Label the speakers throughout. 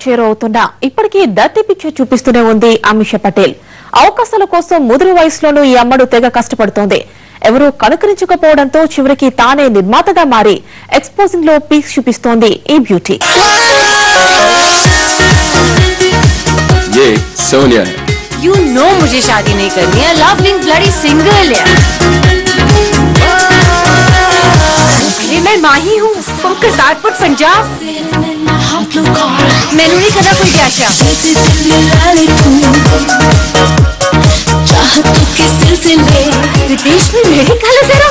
Speaker 1: చేరువవుతున్నా ఇప్పటికీ దత్తి పిక్చర్ చూపిస్తూనే ఉంది అమిషా పటేల్. అవకాశాల కోసం ముదురు వయసులోనూ ఈ అమ్మడు తెగ కష్టపడుతోంది. ఎవరూ కనుకరించకపోవడంతో చివరికి తానే నిర్మాతగా మారి ఎక్స్పోజింగ్ లో పీక్స్ చూపిస్తోంది ఈ బ్యూటీ.
Speaker 2: ये सोनिया है।
Speaker 3: You know मुझे शादी नहीं करनी है. Love being bloody single है. अरे मैं माही हूँ from करतारपुर पंजाब. मैंने नहीं करना कोई प्याशा. विदेश में मेरे काला जरा.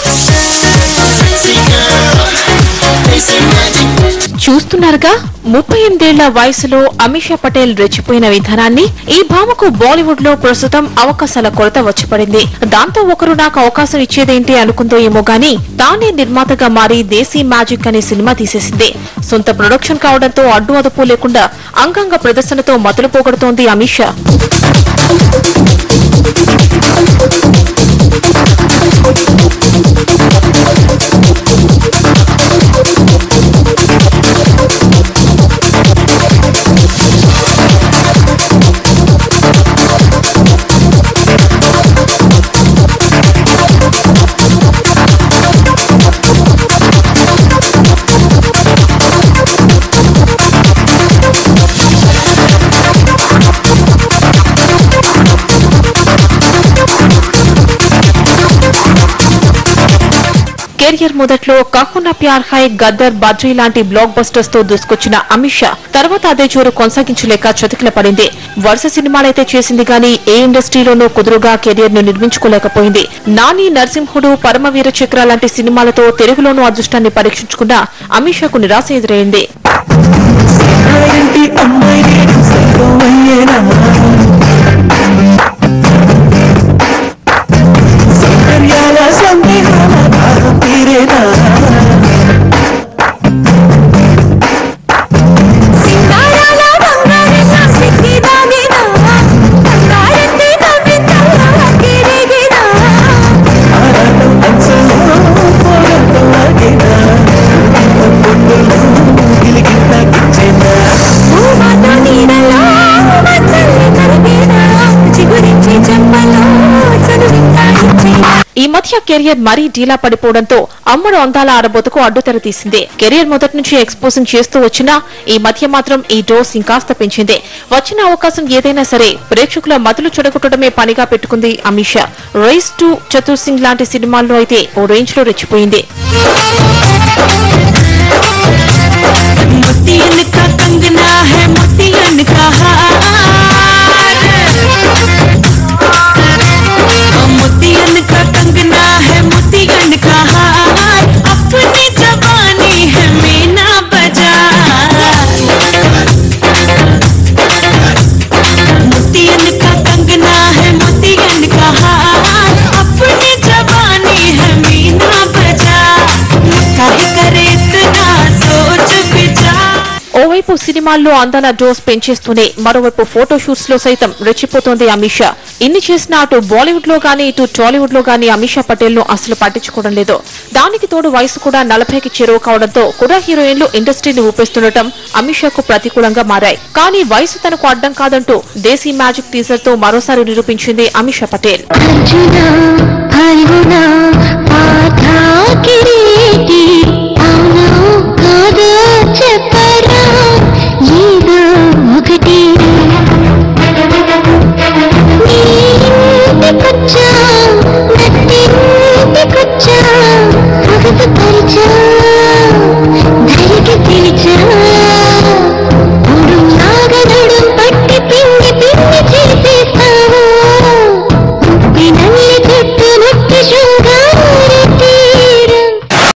Speaker 1: చూస్తున్నారుగా 38 ఏళ్ల వయసులో అమిషా పటేల్ రెచ్చిపోయిన విధానాన్ని. ఈ భామకు బాలీవుడ్ లో ప్రస్తుతం అవకాశాల కొరత వచ్చిపడింది. దాంతో ఒకరు నాకు అవకాశం ఇచ్చేదేంటి అనుకుందో ఏమో గానీ తానే నిర్మాతగా మారి దేశీ మ్యాజిక్ అనే సినిమా తీసేసింది. సొంత ప్రొడక్షన్ కావడంతో అడ్డు అదుపు లేకుండా అంగంగ ప్రదర్శనతో మతులు పోగొడుతోంది అమిషా. కెరియర్ మొదట్లో కహునా ప్యార్ హై, గద్దర్, బద్రీ లాంటి బ్లాక్ బస్టర్స్ తో దూసుకొచ్చిన అమిషా తర్వాత అదే జోరు కొనసాగించలేక చతికిల పడింది. వరుస సినిమాలైతే చేసింది గానీ ఏ ఇండస్ట్రీలోనూ కుదురుగా కెరియర్ ను నిర్మించుకోలేకపోయింది. నాని, నరసింహుడు, పరమవీర చక్ర లాంటి సినిమాలతో తెలుగులోనూ అదృష్టాన్ని పరీక్షించుకున్న అమిషాకు నిరాశ ఎదురైంది. ఈ మధ్య కెరియర్ మరీ ఢీలా పడిపోవడంతో అమ్మడు అందాల ఆరబోతుకు అడ్డుతెర తీసింది. కెరియర్ మొదటి నుంచి ఎక్స్పోజింగ్ చేస్తూ వచ్చినా ఈ మధ్య మాత్రం ఈ డోస్ ఇంకాస్త పెంచింది. వచ్చిన అవకాశం ఏదైనా సరే ప్రేక్షకుల మతులు చెడగొట్టడమే పనిగా పెట్టుకుంది అమిషా. రైస్ టు చతుర్ సింగ్ లాంటి సినిమాల్లో అయితే ఓ రేంజ్ లో రెచ్చిపోయింది. ఓవైపు సినిమాల్లో అందాల డోస్ పెంచేస్తూనే మరోవైపు ఫోటో షూట్స్ లో సైతం రెచ్చిపోతోంది అమిషా. ఇన్ని చేసినా అటు బాలీవుడ్ లో గానీ ఇటు టాలీవుడ్ లో గానీ అమిషా పటేల్ ను అసలు పట్టించుకోవడం లేదు. దానికి తోడు వయసు కూడా 40కి చేరువ కావడంతో కూడా హీరోయిన్లు ఇండస్ట్రీని ఊపేస్తుండటం అమిషాకు ప్రతికూలంగా మారాయి. కానీ వయసు తనకు అడ్డం కాదంటూ దేశీ మ్యాజిక్ టీజర్ తో మరోసారి నిరూపించింది అమిషా పటేల్.
Speaker 4: అర్జున